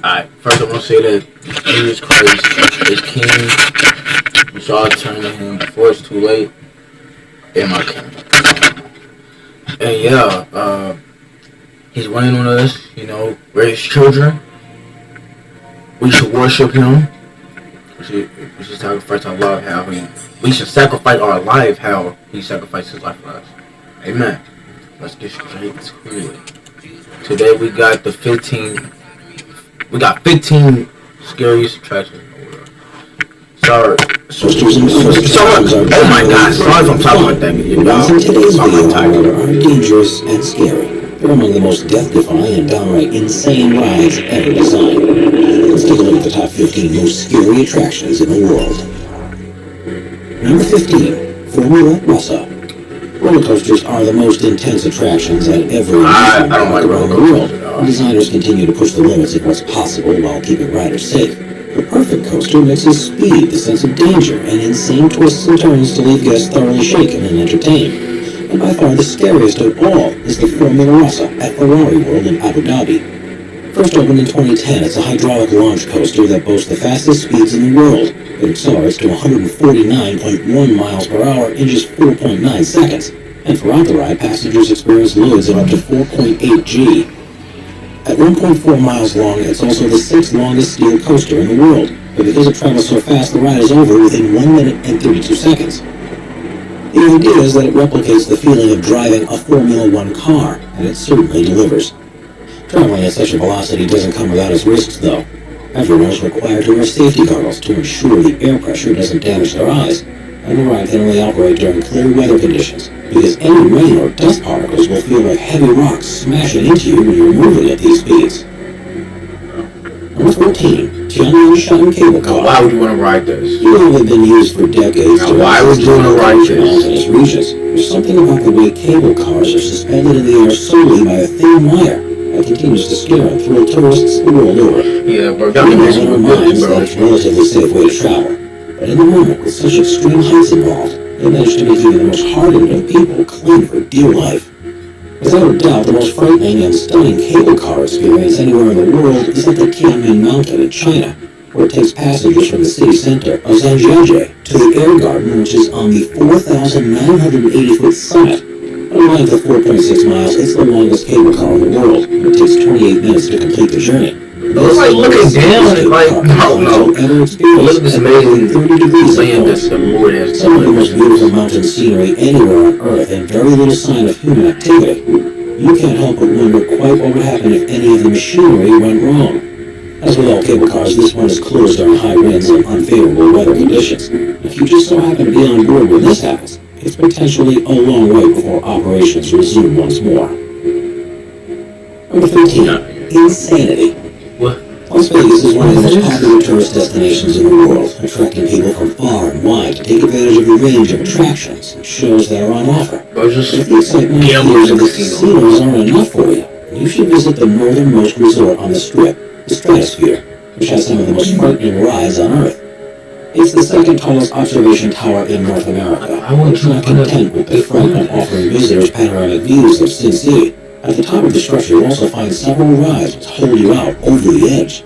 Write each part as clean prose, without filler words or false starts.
Alright, first I want to say that Jesus Christ is King. We should all turn to Him before it's too late. In my King. And yeah, He's weighing on us. You know, we're His children. We should worship Him. We should sacrifice our life how we should sacrifice our life how He sacrificed His life for us. Amen. Let's get straight to it. Today we got 15 scariest attractions in the world. Sorry. Oh my God, sorry if I'm talking like that. You know, in today's video are dangerous and scary. They're among the most death-defying and downright insane rides ever designed. Let's take a look at the top 15 most scary attractions in the world. Number 15, Formula Rossa. Roller coasters are the most intense attractions at every amusement park around the world. Designers continue to push the limits of what's possible while keeping riders safe. The perfect coaster mixes speed, the sense of danger, and insane twists and turns to leave guests thoroughly shaken and entertained. And by far the scariest of all is the Formula Rossa at Ferrari World in Abu Dhabi. First opened in 2010, it's a hydraulic launch coaster that boasts the fastest speeds in the world. It accelerates to 149.1 miles per hour in just 4.9 seconds. And throughout the ride, passengers experience loads of up to 4.8 G. At 1.4 miles long, it's also the 6th longest steel coaster in the world. But because it travels so fast, the ride is over within 1 minute and 32 seconds. The idea is that it replicates the feeling of driving a Formula One car, and it certainly delivers. Traveling at such a velocity doesn't come without its risks, though. Everyone is required to wear safety goggles to ensure the air pressure doesn't damage their eyes, and the ride can only operate during clear weather conditions, because any rain or dust particles will feel like heavy rocks smashing into you when you're moving at these speeds. Number 14, Tianlin Cable Car. Why would you want to ride this? Even though they've been used for decades to why would you want to ride this? Mountainous regions, there's something about the way cable cars are suspended in the air solely by a thin wire that continues to scare and thrill tourists the world over. Yeah, bro. That makes our minds that it's a relatively safe way to travel. But in the moment, with such extreme heights involved, they managed to make even the most hardened of people cling for dear life. Without a doubt, the most frightening and stunning cable car experience anywhere in the world is at the Tianmen Mountain in China, where it takes passengers from the city center of Zhangjiajie to the air garden, which is on the 4,980-foot summit. At a length of 4.6 miles, it's the longest cable car in the world, and it takes 28 minutes to complete the journey. It's like looking down and like, I don't know. Look at this amazing land that's the Lord has. Some of the most beautiful mountain scenery anywhere on Earth and very little sign of human activity. You can't help but wonder quite what would happen if any of the machinery went wrong. As with all cable cars, this one is closed during high winds and unfavorable weather conditions. If you just so happen to be on board when this happens, it's potentially a long way before operations resume once more. Number 13. Insanity. Las Vegas is one of the most popular tourist destinations in the world, attracting people from far and wide to take advantage of the range of attractions and shows that are on offer. But if the excitement of the casinos aren't enough for you, you should visit the northernmost resort on the Strip, the Stratosphere, which has some of the most frightening rides on Earth. It's the second tallest observation tower in North America. It's not content with the front of offering visitors panoramic views of Sin City. At the top of the structure, you'll also find several rides which hold you out over the edge.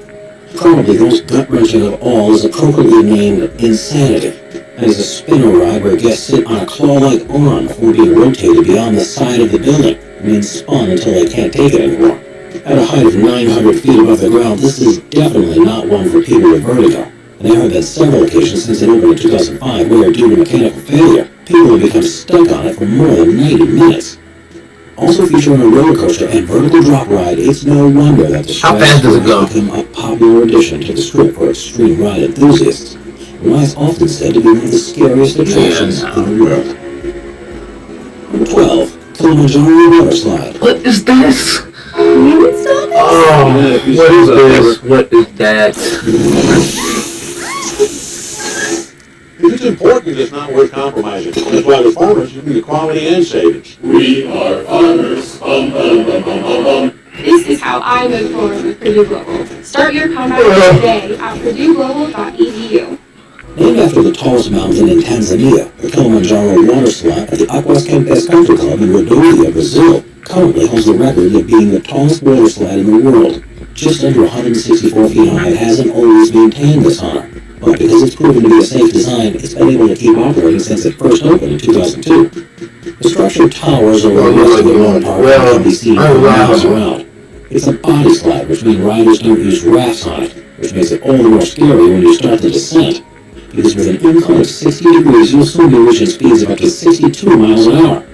Probably the most gut-wrenching of all is appropriately named Insanity. That is a spinner ride where guests sit on a claw-like arm before being rotated beyond the side of the building and then spun until they can't take it anymore. At a height of 900 feet above the ground, this is definitely not one for people with vertigo. And there have been several occasions since it opened in 2005 where, due to mechanical failure, people have become stuck on it for more than 90 minutes. Also featuring a roller coaster and vertical drop ride, it's no wonder that the Stratosphere has become a popular addition to the Strip for extreme ride enthusiasts, and why it's often said to be one of the scariest attractions in the world. Number 12, Kilimanjaro Water Slide. What is this? Oh, what is this? What is that? If it's important, it's not worth compromising. That's why the farmers should be equality and savings. We are farmers. Bum, bum, bum, bum, bum, bum. This is how I move forward with Purdue Global. Start your comeback today at purdueglobal.edu. Named after the tallest mountain in Tanzania, the Kilimanjaro Water Slide at the Aquas Campes Country Club in Rodovia, Brazil, currently holds the record of being the tallest water slide in the world. just under 164 feet high, it hasn't always maintained this honor. But because it's proven to be a safe design, it's been able to keep operating since it first opened in 2002. The structure towers over the rest of the water park and can be seen for miles around. It's a body slide, which means riders don't use rafts on it, which makes it all the more scary when you start the descent. Because with an incline of 60 degrees, you'll soon be reaching speeds of up to 62 miles an hour.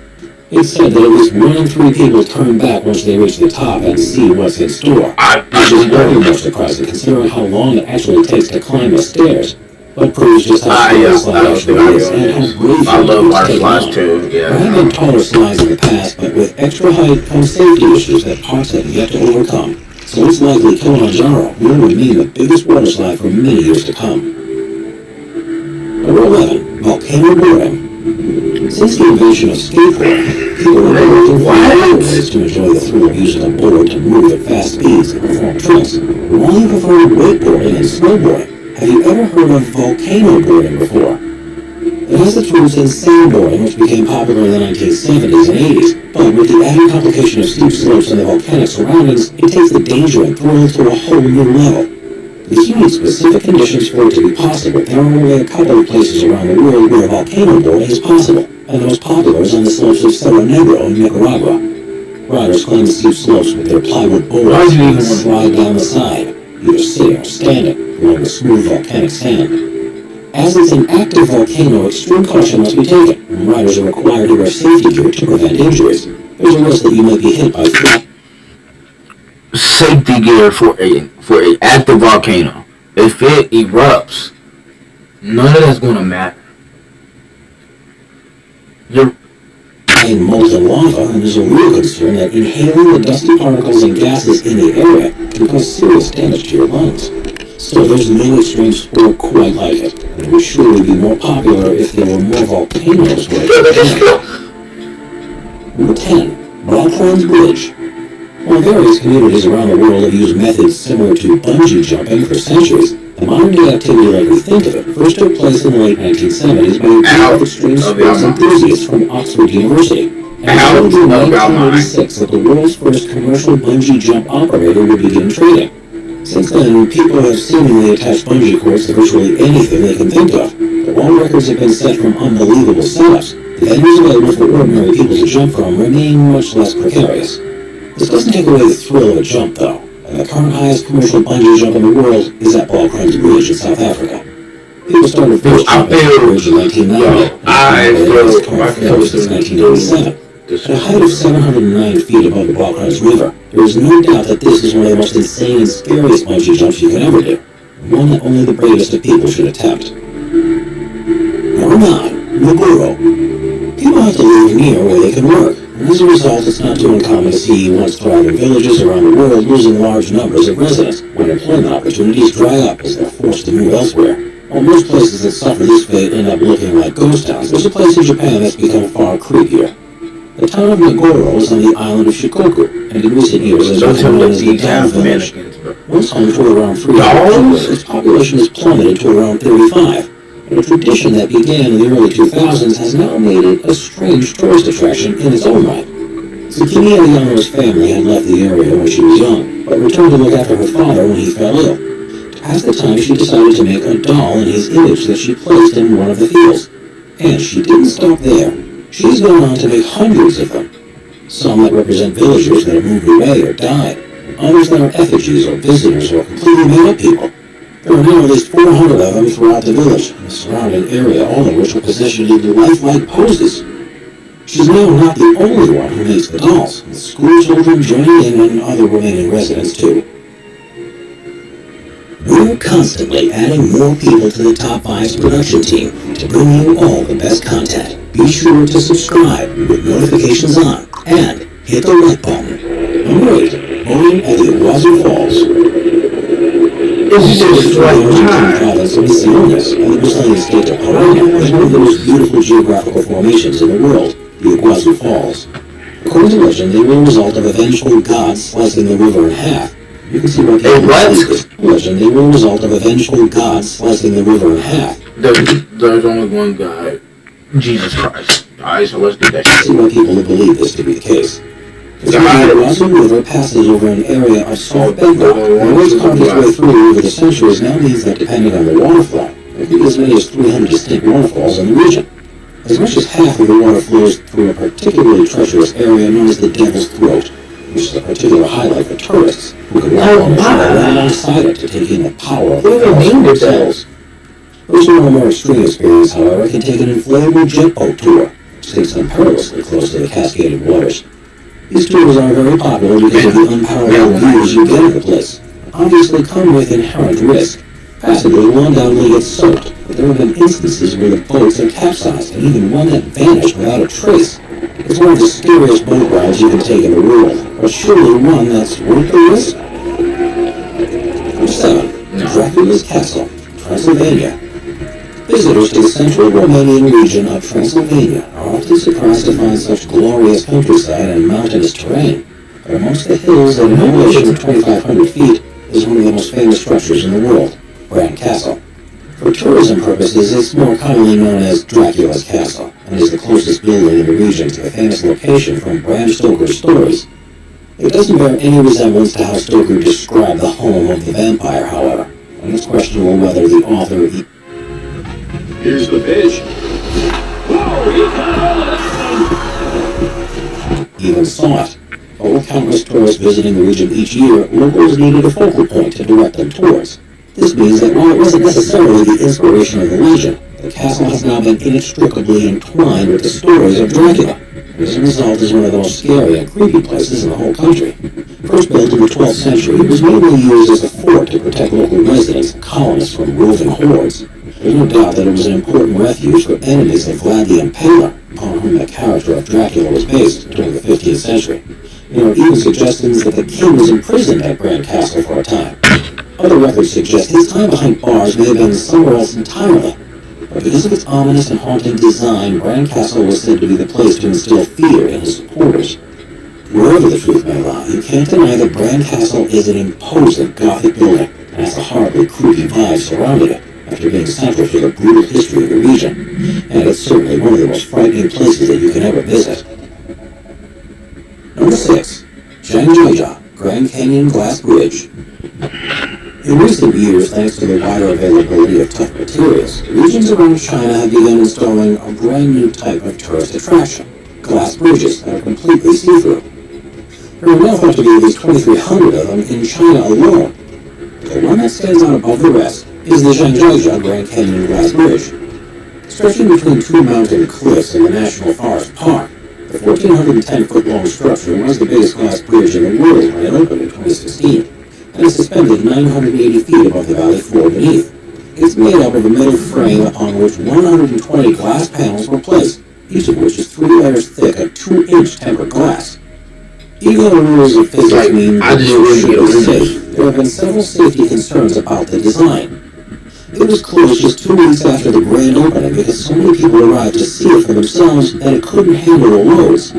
It's said that at least 1 in 3 people turn back once they reach the top and see what's in store. Which is very more surprising considering how long it actually takes to climb the stairs, but proves just how slow the slide actually is and how brave I love water take slides on. too, There yeah. have been taller slides in the past, but with extra height comes safety issues that parks have yet to overcome. So it's likely Kilimanjaro will remain the biggest water slide for many years to come. Number 11. Volcano boarding. Since the invention of skateboarding, people have been looking for other ways to enjoy the thrill of using a board to move at fast speeds and perform tricks. While you prefer wakeboarding and snowboarding, have you ever heard of volcano boarding before? It has its roots in sandboarding, which became popular in the 1970s and 80s, but with the added complication of steep slopes and the volcanic surroundings, it takes the danger and thrill to a whole new level. Because you need specific conditions for it to be possible, there are only a couple of places around the world where volcano boarding is possible, and the most popular is on the slopes of Cerro Negro in Nicaragua. Riders climb the steep slopes with their plywood boards and slide down the side, either sitting or standing, along the smooth volcanic sand. As it's an active volcano, extreme caution must be taken, and riders are required to wear safety gear to prevent injuries. There's a risk that you might be hit by flat. Safety gear for a active volcano. If it erupts, none of that's gonna matter. You're In molten lava, and there's a real concern that inhaling the dusty particles and gases in the area can cause serious damage to your lungs. Still, there's no extreme sport quite like it, and it would surely be more popular if there were more volcanoes where it can. Number 10. Balkans Bridge. While various communities around the world have used methods similar to bungee jumping for centuries, the modern-day activity like we think of it first took place in the late 1970s by a group of extreme sports enthusiasts from Oxford University, and it was in 1986 that the world's first commercial bungee jump operator would begin training. Since then, people have seemingly attached bungee cords to virtually anything they can think of, but while records have been set from unbelievable setups, the venues available for ordinary people to jump from remain much less precarious. This doesn't take away the thrill of a jump, though, and the current highest commercial bungee jump in the world is at Balkans Bridge in South Africa. People started first jumping at the bridge in 1990, and it's current film since 1997. At a height of 709 feet above the Balkans River, there is no doubt that this is one of the most insane and scariest bungee jumps you can ever do, and one that only the bravest of people should attempt. Number 9. Maguro. People have to live near where they can work, and as a result, it's not too uncommon to see once thriving villages around the world losing large numbers of residents when employment opportunities dry up as they're forced to move elsewhere. While most places that suffer this fate end up looking like ghost towns, there's a place in Japan that's become far creepier. The town of Maguro is on the island of Shikoku, and in recent years has become known as the Doll Village. Once home to around 300 people, its population has plummeted to around 35. And a tradition that began in the early 2000s has now made it a strange tourist attraction in its own right. Tsukimi Yamamo's family had left the area when she was young, but returned to look after her father when he fell ill. To pass the time, she decided to make a doll in his image that she placed in one of the fields. And she didn't stop there. She's gone on to make hundreds of them. Some that represent villagers that have moved away or died, and others that are effigies or visitors or completely made-up people. There are now at least 400 of them throughout the village and the surrounding area, all of which are positioned in lifelike poses. She's now not the only one who makes the dolls, with school children joining in and other remaining residents too. We're constantly adding more people to the Top 5's production team to bring you all the best content. Be sure to subscribe with notifications on and hit the like button. Number 8. Boating at the Iguazu Falls. It's just The like time. province of Misiones and the Brazilian state of Paraná is one of the most beautiful geographical formations in the world, the Iguazu Falls. According to legend, they were a result of a vengeful god slicing the river in half. You can see what legend, they were a result of a vengeful god slicing the river in half. There's only one God, Jesus Christ. Alright, so let's do that See shit. why people believe this to be the case. This Russell River passes over an area of soft bedrock, and what's carved its way through over the centuries now means that depending on the water flow, there can be as many as 300 distinct waterfalls in the region. As much as half of the water flows through a particularly treacherous area known as the Devil's Throat, which is a particular highlight for tourists who can walk on the shore right alongside it to take in the power of the falls themselves. Those who want a more extreme experience, however, can take an inflatable jet boat tour, which takes them perilously close to the cascading waters. These tours are very popular because of the unparalleled views you get of the place, and obviously come with inherent risk. Passengers will undoubtedly get soaked, but there have been instances where the boats have capsized, and even one that vanished without a trace. It's one of the scariest boat rides you can take in the world, but surely one that's worth the risk. Number 7. Dracula's Castle, Transylvania. Visitors to the central Romanian region of Transylvania are often surprised to find such glorious countryside and mountainous terrain, but amongst the hills at an elevation of 2,500 feet is one of the most famous structures in the world, Bran Castle. For tourism purposes, it's more commonly known as Dracula's Castle, and is the closest building in the region to the famous location from Bram Stoker's stories. It doesn't bear any resemblance to how Stoker described the home of the vampire, however, and it's questionable whether the author Here's the pitch. Whoa, he got all of even saw it. But with countless tourists visiting the region each year, locals needed a focal point to direct them towards. This means that while it wasn't necessarily the inspiration of the legend, the castle has now been inextricably entwined with the stories of Dracula. As a result, is one of the most scary and creepy places in the whole country. First built in the 12th century, it was mainly used as a fort to protect local residents and colonists from roving hordes. There's no doubt that it was an important refuge for enemies of Vlad the Impaler, upon whom the character of Dracula was based during the 15th century. There are even suggestions that the king was imprisoned at Bran Castle for a time. Other records suggest his time behind bars may have been somewhere else entirely, but because of its ominous and haunting design, Bran Castle was said to be the place to instill fear in his supporters. Wherever the truth may lie, you can't deny that Bran Castle is an imposing Gothic building and has a horribly creepy vibe surrounding it, after being central to the brutal history of the region, and it's certainly one of the most frightening places that you can ever visit. Number 6. Zhangjiajia Grand Canyon Glass Bridge. In recent years, thanks to the wider availability of tough materials, regions around China have begun installing a brand new type of tourist attraction, glass bridges that are completely see-through. There are now thought to be at least 2,300 of them in China alone. The one that stands out above the rest is the Zhangjiajia Grand Canyon Glass Bridge. Stretching between two mountain cliffs in the National Forest Park, the 1,410-foot-long structure was the biggest glass bridge in the world when it opened in 2016, and is suspended 980 feet above the valley floor beneath. It's made up of a metal frame upon which 120 glass panels were placed, each of which is 3 layers thick of 2-inch tempered glass. Even though the rules of physics mean the bridge should be safe, there have been several safety concerns about the design. It was closed just 2 weeks after the grand opening because so many people arrived to see it for themselves that it couldn't handle the loads.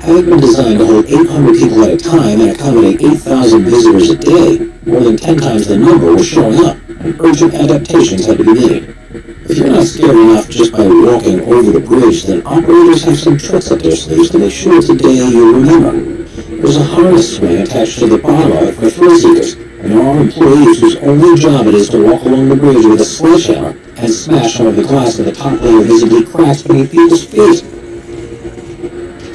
Having been designed to hold 800 people at a time and accommodate 8,000 visitors a day, more than 10 times the number were showing up, and urgent adaptations had to be made. If you're not scared enough just by walking over the bridge, then operators have some tricks up their sleeves to make sure it's a day you'll remember. There's a harness swing attached to the bottom of it for thrill seekers, and there are employees whose only job it is to walk along the bridge with a sledgehammer and smash some of the glass with the top layer visibly cracks beneath people's feet.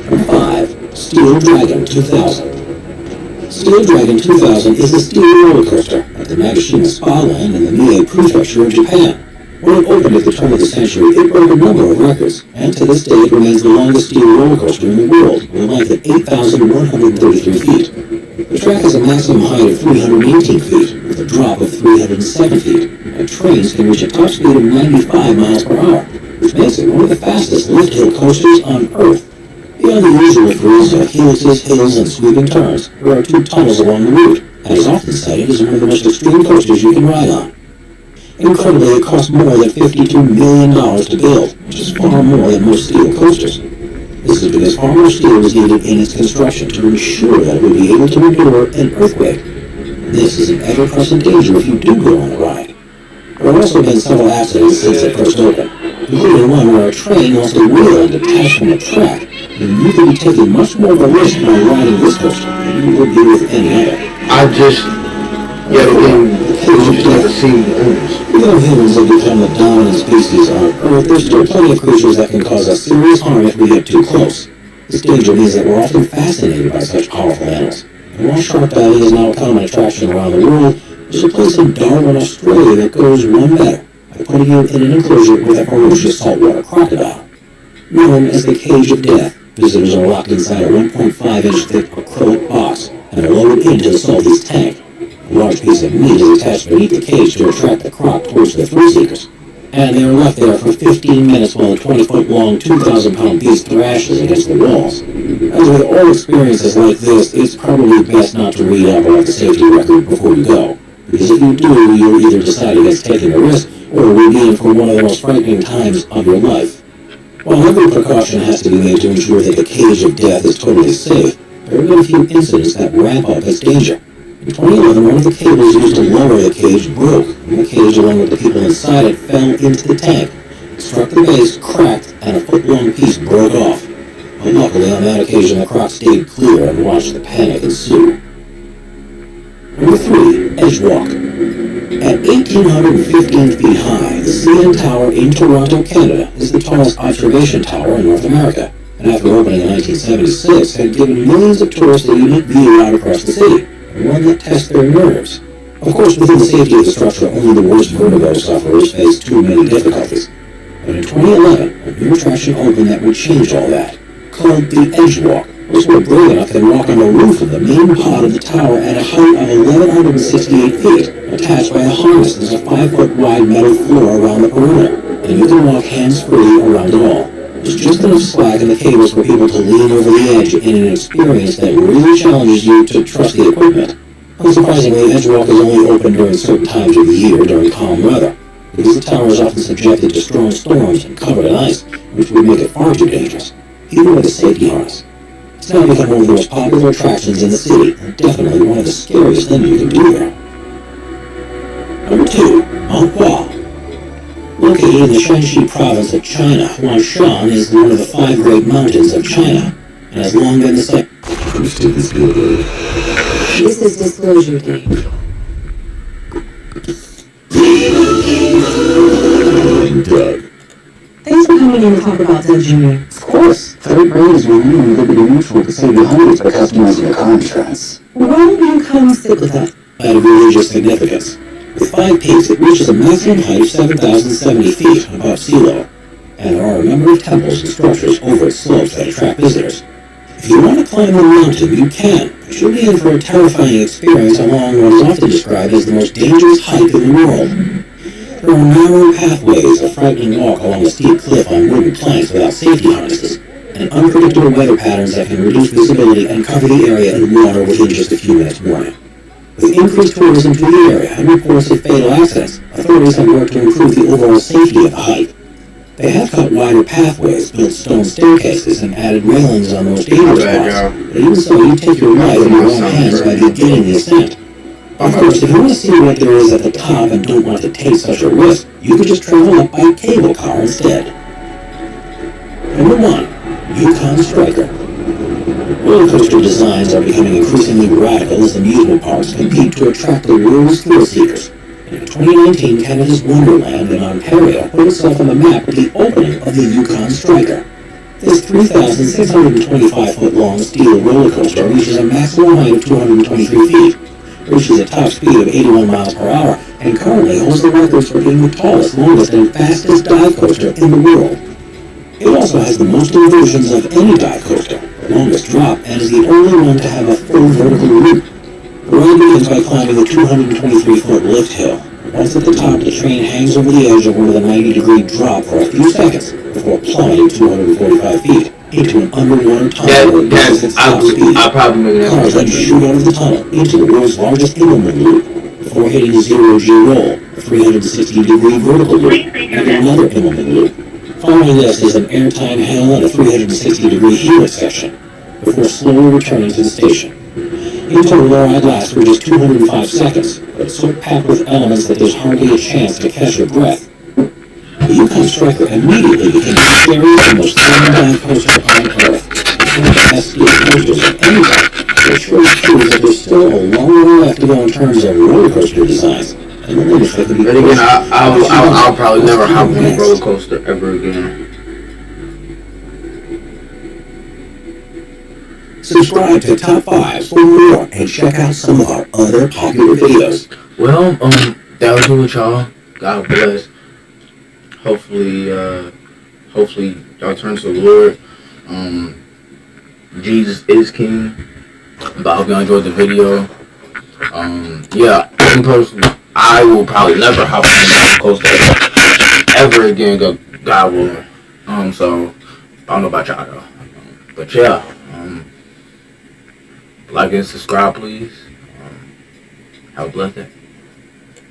Number 5. Steel Dragon 2000. Steel Dragon 2000 is a steel roller coaster at the Nagashima Spa Land in the Mie Prefecture of Japan. When it opened at the turn of the century, it broke a number of records, and to this day it remains the longest steel roller coaster in the world, with a length of 8,133 feet. The track has a maximum height of 318 feet, with a drop of 307 feet, and trains can reach a top speed of 95 miles per hour, which makes it one of the fastest lift-hill coasters on Earth. Beyond the usual thrills of helixes, hills, and sweeping turns, there are 2 tunnels along the route, and is often cited as one of the most extreme coasters you can ride on. Incredibly, it cost more than $52 million to build, which is far more than most steel coasters. This is because far more steel was needed in its construction to ensure that it would be able to endure an earthquake. This is an ever-present danger if you do go on the ride. There have also been several accidents since it first opened, including one where a train lost a wheel and detached from the track, And you could be taking much more of a risk by riding this coaster than you would be with any other. I just, yet again, we just never seen the owners. Even though humans have become the dominant species on Earth, there's still plenty of creatures that can cause us serious harm if we get too close. This danger means that we're often fascinated by such powerful animals. And while shark diving is now a common attraction around the world, there's a place in Darwin, Australia that goes one better by putting you in an enclosure with a ferocious saltwater crocodile. Known as the Cage of Death, visitors are locked inside a 1.5-inch thick acrylic box and are lowered into the salty's tank. A large piece of meat is attached beneath the cage to attract the croc towards the thrill-seekers, and they are left there for 15 minutes while the 20-foot-long, 2,000-pound beast thrashes against the walls. As with all experiences like this, it's probably best not to read up about the safety record before you go, because if you do, you'll either decide against taking a risk or will be in for one of the most frightening times of your life. While every precaution has to be made to ensure that the Cage of Death is totally safe, there have been a few incidents that ramp up its danger. In 2011, one of the cables used to lower the cage broke, and the cage, along with the people inside it, fell into the tank. It struck the base, cracked, and a foot-long piece broke off. But luckily, on that occasion, the croc stayed clear and watched the panic ensue. Number 3. Edge Walk. At 1,815 feet high, the CN Tower in Toronto, Canada, is the tallest observation tower in North America, and after opening in 1976, had given millions of tourists a unique view out across the city, and one that tests their nerves. Of course, within the safety of the structure, only the worst vertigo sufferers face too many difficulties. But in 2011, a new attraction opened that would change all that, called the Edge Walk. Those who are brave enough can walk on the roof of the main pod of the tower at a height of 1,168 feet, attached by a harness. There's a 5-foot-wide metal floor around the perimeter, and you can walk hands-free around it all. There's just enough slack in the cables for people to lean over the edge in an experience that really challenges you to trust the equipment. Unsurprisingly, Edge Walk is only open during certain times of the year during calm weather, because the tower is often subjected to strong storms and covered in ice, which would make it far too dangerous, even with a safety harness. It's now become one of the most popular attractions in the city, and definitely one of the scariest things you can do there. Number 2. Mount Hua. Located in the Shanxi province of China, Huangshan is one of the 5 great mountains of China, and has long been the site. This is disclosure day. Doug. Thanks for coming in to talk about Doug Jr. Of course, third grade is renewing Liberty Mutual to save you hundreds by customizing your car insurance. Why don't you come sit with us? Out of religious significance. With 5 peaks, it reaches a maximum height of 7,070 feet above sea level, and there are a number of temples and structures over its slopes that attract visitors. If you want to climb the mountain, you can, but you'll be in for a terrifying experience along what is often described as the most dangerous hike in the world. There are narrow pathways, a frightening walk along a steep cliff on wooden planks without safety harnesses, and unpredictable weather patterns that can reduce visibility and cover the area in water within just a few minutes warning. With increased tourism to the area and reports of fatal accidents, authorities have worked to improve the overall safety of the hike. They have cut wider pathways, built stone staircases, and added railings on those dangerous spots. But even so, you take your life in your own hands by beginning the ascent. Of course, if you want to see what there is at the top and don't want to take such a risk, you could just travel up by cable car instead. Number 1. Yukon Striker. Roller coaster designs are becoming increasingly radical as amusement parks compete to attract the world's thrill seekers. And in 2019, Canada's Wonderland in Ontario put itself on the map with the opening of the Yukon Striker. This 3,625-foot-long steel roller coaster reaches a maximum height of 223 feet, reaches a top speed of 81 miles per hour, and currently holds the records for being the tallest, longest, and fastest dive coaster in the world. It also has the most inversions of any dive coaster, the longest drop, and is the only one to have a full vertical loop. The ride begins by climbing the 223-foot lift hill. Once at the top, the train hangs over the edge of one of the 90-degree drop for a few seconds before plummeting 245 feet into an underwater tunnel where it reaches its top speed. Cars then shoot out of the tunnel into the world's largest Immelman loop before hitting a zero-G roll, a 360-degree vertical loop, and another Immelman loop. Following this is an airtime hill and a 360-degree helix section before slowly returning to the station. In total, the ride lasts for just 205 seconds, but it's so packed with elements that there's hardly a chance to catch your breath. The Yukon Striker immediately became the scariest and most thrilling dive coaster on Earth. some of the best posters of anybody, it surely proves that there's still a long way left to go in terms of roller coaster designs. And the limits that can be But again, I'll probably never hop on a roller coaster ever again. Subscribe to Top 5 for more and check out some of our other popular videos. Well, that was it with y'all. God bless. Hopefully y'all turn to the Lord. Jesus is King. But I hope y'all enjoyed the video. Yeah, in person, I will probably never hop on a roller coaster ever again. God willing. So I don't know about y'all though. But yeah, like and subscribe, please. Have a blessed day.